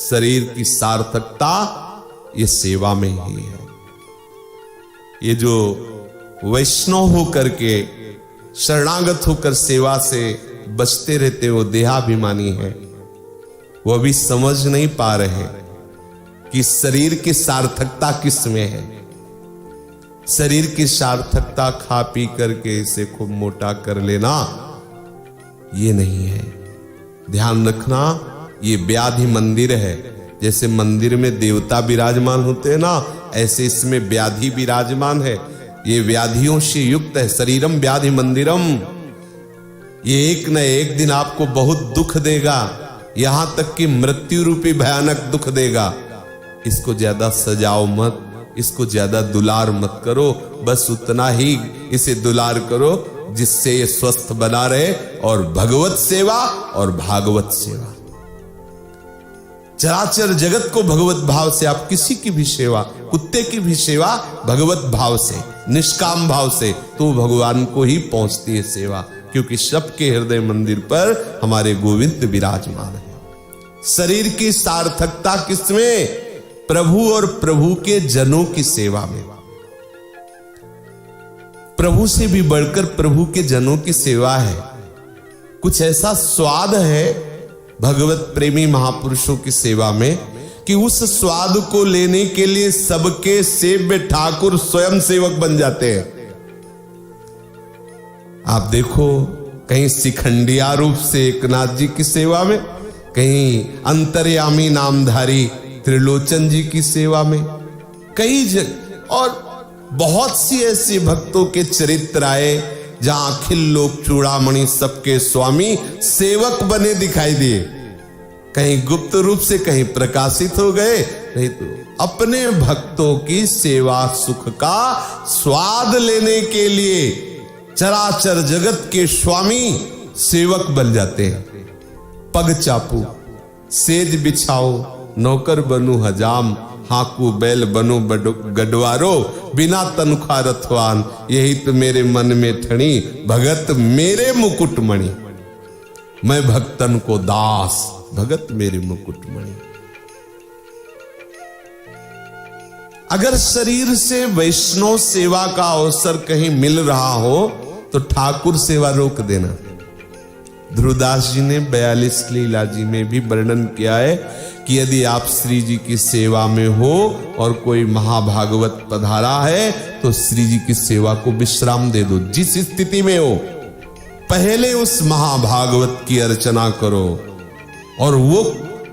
शरीर की सार्थकता ये सेवा में ही है। ये जो वैष्णव होकर के शरणागत होकर सेवा से बचते रहते वो देहाभिमानी है। वो अभी समझ नहीं पा रहे कि शरीर की सार्थकता किस में है। शरीर की सार्थकता खा पी करके इसे खूब मोटा कर लेना ये नहीं है। ध्यान रखना, ये व्याधि मंदिर है। जैसे मंदिर में देवता विराजमान होते हैं ना, ऐसे इसमें व्याधि विराजमान है। ये व्याधियों से युक्त है। शरीरम व्याधि मंदिरम। ये एक न एक दिन आपको बहुत दुख देगा, यहां तक कि मृत्यु रूपी भयानक दुख देगा। इसको ज्यादा सजाओ मत, इसको ज्यादा दुलार मत करो, बस उतना ही इसे दुलार करो जिससे ये स्वस्थ बना रहे। और भगवत सेवा और भागवत सेवा, चराचर जगत को भगवत भाव से, आप किसी की भी सेवा, कुत्ते की भी सेवा भगवत भाव से, निष्काम भाव से, तो भगवान को ही पहुंचती है सेवा। क्योंकि सबके हृदय मंदिर पर हमारे गोविंद विराजमान है। शरीर की सार्थकता किसमें? प्रभु और प्रभु के जनों की सेवा में। प्रभु से भी बढ़कर प्रभु के जनों की सेवा है। कुछ ऐसा स्वाद है भगवत प्रेमी महापुरुषों की सेवा में कि उस स्वाद को लेने के लिए सबके सेव्य ठाकुर स्वयं सेवक बन जाते हैं। आप देखो, कहीं शिखंडिया रूप से एकनाथ जी की सेवा में, कहीं अंतर्यामी नामधारी त्रिलोचन जी की सेवा में, कई और बहुत सी ऐसी भक्तों के चरित्र आए जहां अखिल लोक चूड़ामणि सबके स्वामी सेवक बने दिखाई दिए। कहीं गुप्त रूप से, कहीं प्रकाशित हो गए, नहीं तो अपने भक्तों की सेवा सुख का स्वाद लेने के लिए चराचर जगत के स्वामी सेवक बन जाते हैं। पग चापू, सेज बिछाओ, नौकर बनु हजाम, हाकू बैल बनो गडवारो, बिना तनख्वाह रथवान, यही तो मेरे मन में ठणी, भगत मेरे मुकुटमणि। मैं भक्तन को दास, भगत मेरे मुकुटमणि। अगर शरीर से वैष्णव सेवा का अवसर कहीं मिल रहा हो तो ठाकुर सेवा रोक देना। ध्रुवदास जी ने 42 लीला जी में भी वर्णन किया है कि यदि आप श्री जी की सेवा में हो और कोई महाभागवत पधारा है तो श्री जी की सेवा को विश्राम दे दो। जिस स्थिति में हो पहले उस महाभागवत की अर्चना करो। और वो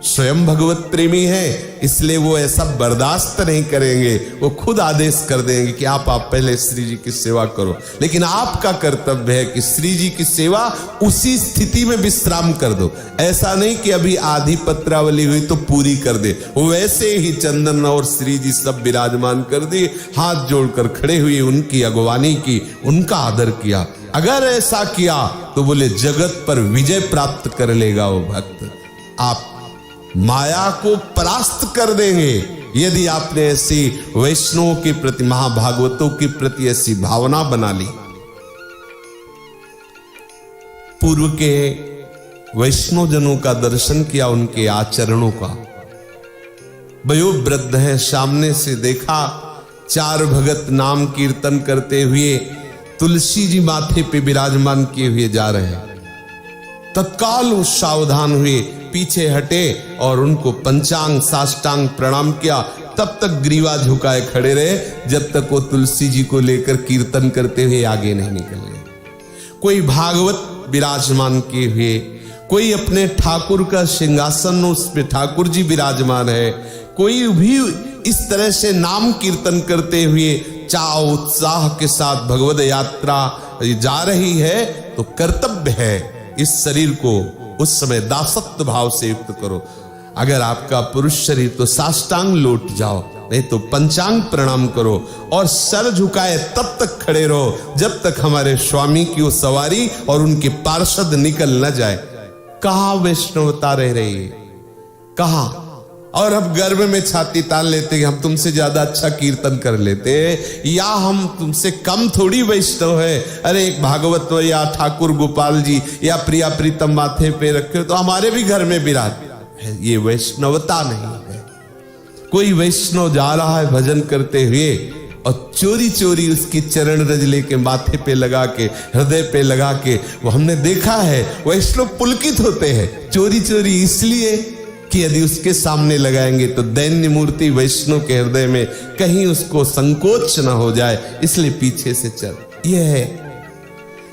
स्वयं भगवत प्रेमी है, इसलिए वो ऐसा बर्दाश्त नहीं करेंगे। वो खुद आदेश कर देंगे कि आप पहले श्री जी की सेवा करो। लेकिन आपका कर्तव्य है कि श्री जी की सेवा उसी स्थिति में विश्राम कर दो। ऐसा नहीं कि अभी आधी पत्रावली हुई तो पूरी कर दे। वो वैसे ही चंदन और श्री जी सब विराजमान कर दिए, हाथ जोड़कर खड़े हुए, उनकी अगवानी की, उनका आदर किया। अगर ऐसा किया तो बोले जगत पर विजय प्राप्त कर लेगा वो भक्त। आप माया को परास्त कर देंगे यदि आपने ऐसी वैष्णवों के प्रति, महाभागवतों के प्रति ऐसी भावना बना ली। पूर्व के वैष्णव जनों का दर्शन किया, उनके आचरणों का। वयोवृद्ध है, सामने से देखा 4 भगत नाम कीर्तन करते हुए तुलसी जी माथे पे विराजमान किए हुए जा रहे हैं। तत्काल सावधान हुए, पीछे हटे और उनको पंचांग साष्टांग प्रणाम किया। तब तक ग्रीवा झुकाए खड़े रहे जब तक वो तुलसी जी को लेकर कीर्तन करते हुए आगे नहीं निकल गए। कोई भागवत विराजमान किए हुए, कोई अपने ठाकुर का सिंहासन, उस पे ठाकुर जी विराजमान है, कोई भी इस तरह से नाम कीर्तन करते हुए चाव उत्साह के साथ भगवद यात्रा जा रही है, तो कर्तव्य है इस शरीर को उस समय दासत्व भाव से युक्त करो। अगर आपका पुरुष शरीर तो साष्टांग लौट जाओ, नहीं तो पंचांग प्रणाम करो और सर झुकाए तब तक खड़े रहो जब तक हमारे स्वामी की वो सवारी और उनके पार्षद निकल न जाए। कहां वैष्णवता रह रही है, कहां? और अब गर्भ में छाती तान लेते कि हम तुमसे ज्यादा अच्छा कीर्तन कर लेते, या हम तुमसे कम थोड़ी वैष्णव है। अरे एक भागवत या ठाकुर गोपाल जी या प्रिया प्रीतम माथे पे रखे तो हमारे भी घर में विराज, ये वैष्णवता नहीं है। कोई वैष्णव जा रहा है भजन करते हुए और चोरी चोरी उसकी चरण रज लेके माथे पे लगा के, हृदय पे लगा के, वो हमने देखा है वैष्णव पुलकित होते हैं चोरी चोरी, इसलिए कि यदि उसके सामने लगाएंगे तो दैन्य मूर्ति वैष्णव के हृदय में कहीं उसको संकोच न हो जाए, इसलिए पीछे से चल। ये है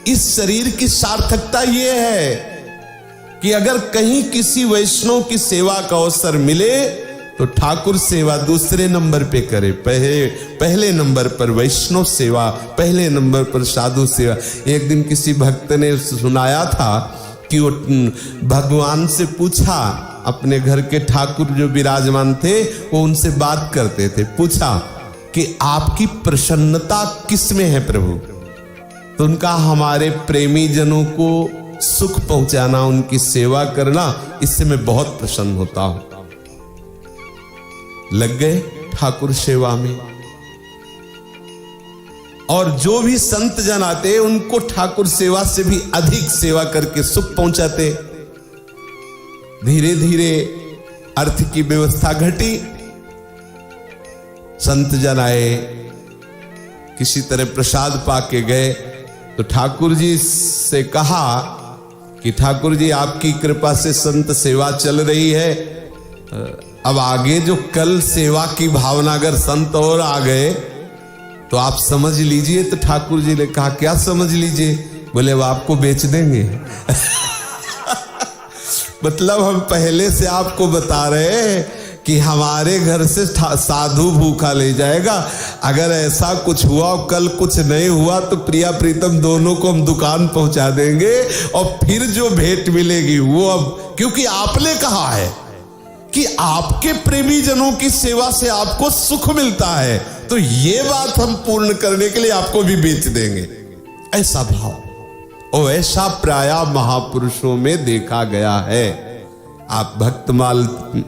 इस शरीर की सार्थकता, ये है कि अगर कहीं किसी वैष्णव की सेवा का अवसर मिले तो ठाकुर सेवा दूसरे नंबर पे करे, पहले नंबर पर वैष्णव सेवा, पहले नंबर पर साधु सेवा। एक दिन किसी भक्त ने सुनाया था कि वो भगवान से पूछा, अपने घर के ठाकुर जो विराजमान थे वो उनसे बात करते थे, पूछा कि आपकी प्रसन्नता किस में है प्रभु? तो उनका हमारे प्रेमी जनों को सुख पहुंचाना, उनकी सेवा करना, इससे मैं बहुत प्रसन्न होता हूं। लग गए ठाकुर सेवा में, और जो भी संत जन आते उनको ठाकुर सेवा से भी अधिक सेवा करके सुख पहुंचाते। धीरे धीरे अर्थ की व्यवस्था घटी, संत जन आए, किसी तरह प्रसाद पाके गए तो ठाकुर जी से कहा कि ठाकुर जी आपकी कृपा से संत सेवा चल रही है, अब आगे जो कल सेवा की भावना अगर संत और आ गए तो आप समझ लीजिए। तो ठाकुर जी ने कहा क्या समझ लीजिए? बोले वो आपको बेच देंगे। मतलब हम पहले से आपको बता रहे हैं कि हमारे घर से साधु भूखा ले जाएगा, अगर ऐसा कुछ हुआ कल कुछ नहीं हुआ तो प्रिया प्रीतम दोनों को हम दुकान पहुंचा देंगे, और फिर जो भेंट मिलेगी वो अब, क्योंकि आपने कहा है कि आपके प्रेमी जनों की सेवा से आपको सुख मिलता है, तो ये बात हम पूर्ण करने के लिए आपको भी बेच देंगे। ऐसा भाव और ऐसा प्राय महापुरुषों में देखा गया है। आप भक्तमाल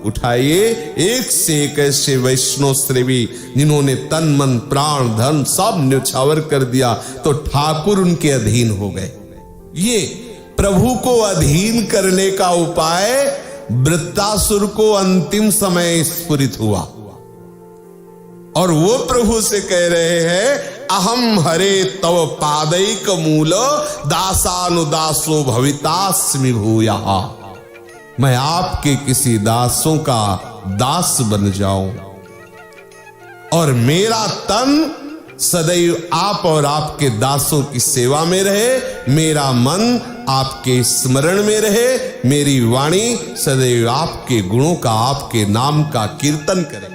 उठाइए, एक से एक ऐसे वैष्णव श्रेवी जिन्होंने तन मन प्राण धन सब न्यौछावर कर दिया, तो ठाकुर उनके अधीन हो गए। ये प्रभु को अधीन करने का उपाय वृत्तासुर को अंतिम समय स्फुरित हुआ, और वो प्रभु से कह रहे हैं अहम हरे तव पादैक मूल दासानुदासो भवितास्मि भूयः, मैं आपके किसी दासों का दास बन जाऊं और मेरा तन सदैव आप और आपके दासों की सेवा में रहे, मेरा मन आपके स्मरण में रहे, मेरी वाणी सदैव आपके गुणों का, आपके नाम का कीर्तन करे।